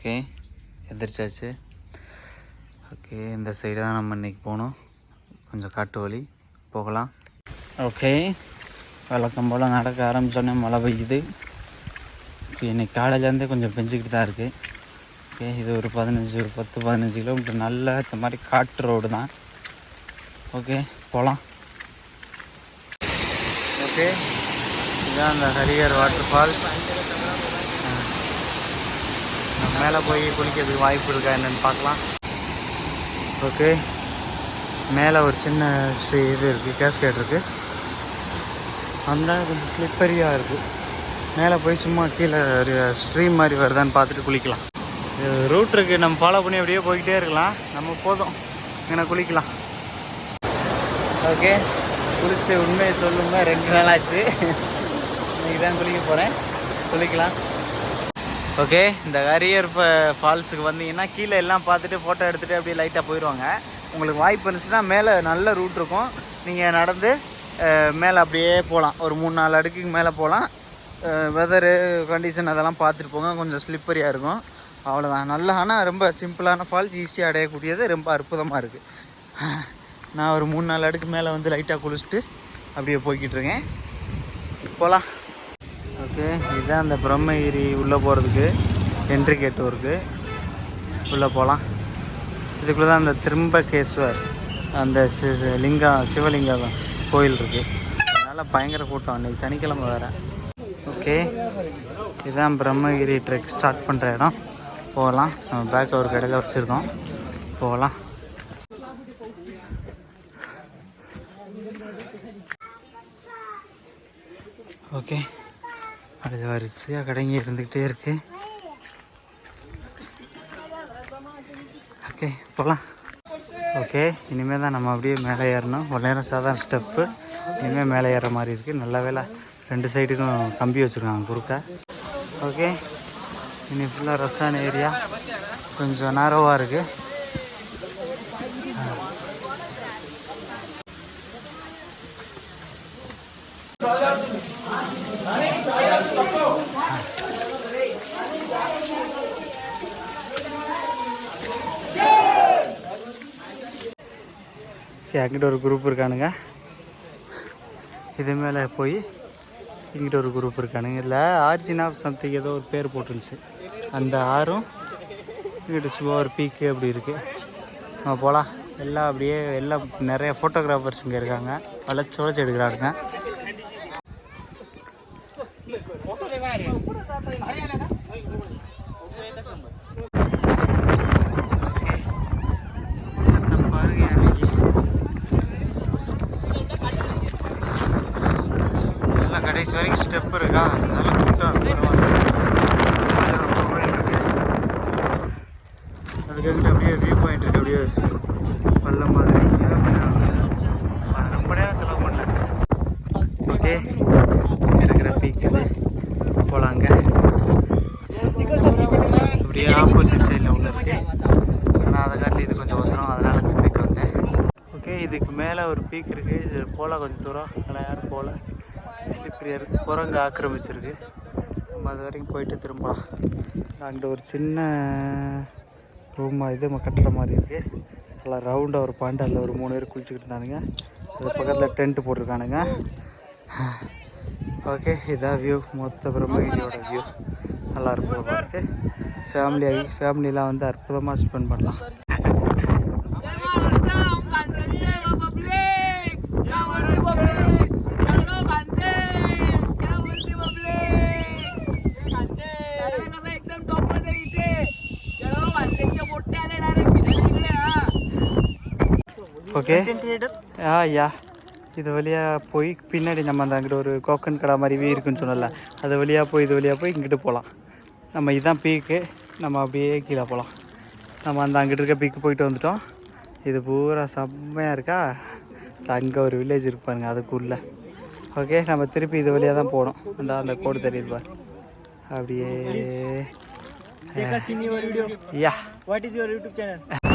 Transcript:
Okay, எந்திரிச்சாச்சு. Okay, இந்த side தான் நம்ம இன்றைக்கி போகணும். கொஞ்சம் காட்டு வழி போகலாம். ஓகே, வழக்கம் போல் நடக்க ஆரம்பித்தோன்னே மழை பெய்யுது. ஓகே, இன்றைக்கி காலையிலேருந்தே கொஞ்சம் பெஞ்சிக்கிட்டு தான் இருக்குது. ஓகே, இது ஒரு 10-15 கிலோமீட்டர் நல்ல இந்த மாதிரி காட்டு ரோடு தான். ஓகே, போகலாம். ஓகே, இதுதான் அந்த ஹரிஹர் வாட்டர் ஃபால்ஸ். மேலே போய் குளிக்கிறதுக்கு வாய்ப்பு இருக்கா என்னென்னு பார்க்கலாம். ஓகே, மேலே ஒரு சின்ன இது இருக்குது, கேஸ்கேட் இருக்குது. அந்த கொஞ்சம் ஸ்லிப்பரியாக இருக்குது. மேலே போய் சும்மா கீழே ஸ்ட்ரீம் மாதிரி வருதான்னு பார்த்துட்டு குளிக்கலாம். ரூட் இருக்குது, நம்ம ஃபாலோ பண்ணி அப்படியே போய்கிட்டே இருக்கலாம். நம்ம போதும் இங்கே குளிக்கலாம். ஓகே, குளிச்சு உண்மையை சொல்லுங்க, 2 நாள் ஆச்சு. இன்றைக்கி தான் குளிக்க போகிறேன். குளிக்கலாம். ஓகே, இந்த ஹரிஹர் ஃபால்ஸுக்கு வந்தீங்கன்னா கீழே எல்லாம் பார்த்துட்டு ஃபோட்டோ எடுத்துகிட்டு அப்படியே லைட்டாக போயிடுவாங்க. உங்களுக்கு வாய்ப்பு இருந்துச்சுன்னா மேலே நல்ல ரூட் இருக்கும். நீங்கள் நடந்து மேலே அப்படியே போகலாம். ஒரு 3-4 அடுக்குக்கு மேலே போகலாம். வெதரு கண்டிஷன் அதெல்லாம் பார்த்துட்டு போங்க. கொஞ்சம் ஸ்லிப்பரியாக இருக்கும், அவ்வளோதான். நல்லா, ஆனால் ரொம்ப சிம்பிளான ஃபால்ஸ், ஈஸியாக அடையக்கூடியது, ரொம்ப அற்புதமாக இருக்குது. நான் ஒரு 3-4 அடுக்கு மேலே வந்து லைட்டாக குளிச்சுட்டு அப்படியே போய்கிட்டு இருக்கேன். போகலாம். ஓகே, இதுதான் அந்த பிரம்மகிரி உள்ளே போகிறதுக்கு என்ட்ரி கேட்டு இருக்குது. உள்ளே போகலாம். இதுக்குள்ளே தான் அந்த திரிம்பகேஸ்வர் அந்த சிவலிங்கம் கோயில் இருக்குது. அதனால் பயங்கர கூட்டம். அன்றைக்கி சனிக்கிழமை வேறு. ஓகே, இதுதான் பிரம்மகிரி ட்ரெக் ஸ்டார்ட் பண்ணுற இடம். போகலாம். நம்ம பேக்கை ஒரு கடையில் வச்சுருக்கோம். போகலாம். ஓகே, அது வரிசையாக கடைங்க இருந்துக்கிட்டே இருக்குது. ஓகே, போகலாம். ஓகே, இனிமேல் தான் நம்ம அப்படியே மேலே ஏறணும். ஒரு நேரம் சாதாரண ஸ்டெப்பு, இனிமேல் மேலே ஏற மாதிரி இருக்குது. நல்ல வேலை 2 சைடுக்கும் கம்பி வச்சுருக்காங்க குறுக்க. ஓகே, இனி ஃபுல்லாக ரசான ஏரியா, கொஞ்சம் நேரோவாக இருக்குது. அங்கிட்ட ஒரு குரூப் இருக்கானுங்க. இது மேலே போய் இங்கிட்ட ஒரு குரூப் இருக்கானுங்க. இதில் ஆர்ஜின் ஆஃப் சம்திங் ஏதோ ஒரு பேர் போட்டுருந்துச்சு. அந்த ஆறும் இங்கிட்ட சும்மா ஒரு பீக்கு அப்படி இருக்குது. நம்ம போகலாம். எல்லாம் அப்படியே எல்லாம் நிறைய ஃபோட்டோகிராஃபர்ஸ் இங்கே இருக்காங்க. வளைச்சி எடுக்கிறானுங்க. கடைசி வரைக்கும் ஸ்டெப் இருக்கா, அதெல்லாம் கூட்டம் அதுக்கிட்ட அப்படியே வியூ பாயிண்ட் இருக்குது. அப்படியே பல்ல மாதிரி ரொம்ப நேரம் செலவு பண்ணல. ஓகே, இருக்கிற பீக்கு போகலாங்க. அப்படியே ஆப்போசிட் சைடில் உள்ள இருக்குது. ஆனால் அதை காட்டில் இது கொஞ்சம் அவசரம், அதனால் இந்த பீக் வந்தேன். ஓகே, இதுக்கு மேலே ஒரு பீக் இருக்குது. இது போகலாம் கொஞ்சம் தூரம். ஆனால் யாரும் போகல, ஸ்லிப்பரியாக இருக்குது. குரங்கு ஆக்கிரமிச்சிருக்கு. நம்ம அது வரைக்கும் போயிட்டு திரும்பலாம். அங்கிட்ட ஒரு சின்ன ரூமாக இது கட்டுற மாதிரி இருக்குது. நல்லா ரவுண்டாக ஒரு பாண்டு, அதில் ஒரு 3 பேர் குளிச்சுக்கிட்டு இருந்தானுங்க. அது பக்கத்தில் டென்ட்டு போட்டிருக்கானுங்க. ஓகே, இதான் வியூ, மொத்த பிரம்மகிரியோட வியூ. நல்லா அற்புதமாக இருக்குது. ஃபேமிலியெலாம் வந்து அற்புதமாக ஸ்பெண்ட் பண்ணலாம். ஓகே, யா இது வழியாக போய் பின்னாடி நம்ம அந்த அங்கிட்ட ஒரு கோக்கன் கடை மாதிரி இருக்குன்னு சொன்னல, அது வழியாக போய் இது வழியாக போய் இங்கிட்டு போகலாம். நம்ம இதுதான் பீக்கு. நம்ம அப்படியே கீழே போகலாம். நம்ம அந்த அங்கிட்டு இருக்க பீக்கு போயிட்டு வந்துட்டோம். இது பூரா செம்மையாக இருக்கா. அங்கே ஒரு வில்லேஜ் இருப்பாருங்க அதுக்குள்ளே. ஓகே, நம்ம திருப்பி இது வழியாக தான் போகணும். அந்த கோடு தெரியுது பாரு. அப்படியே யா. What is your YouTube channel?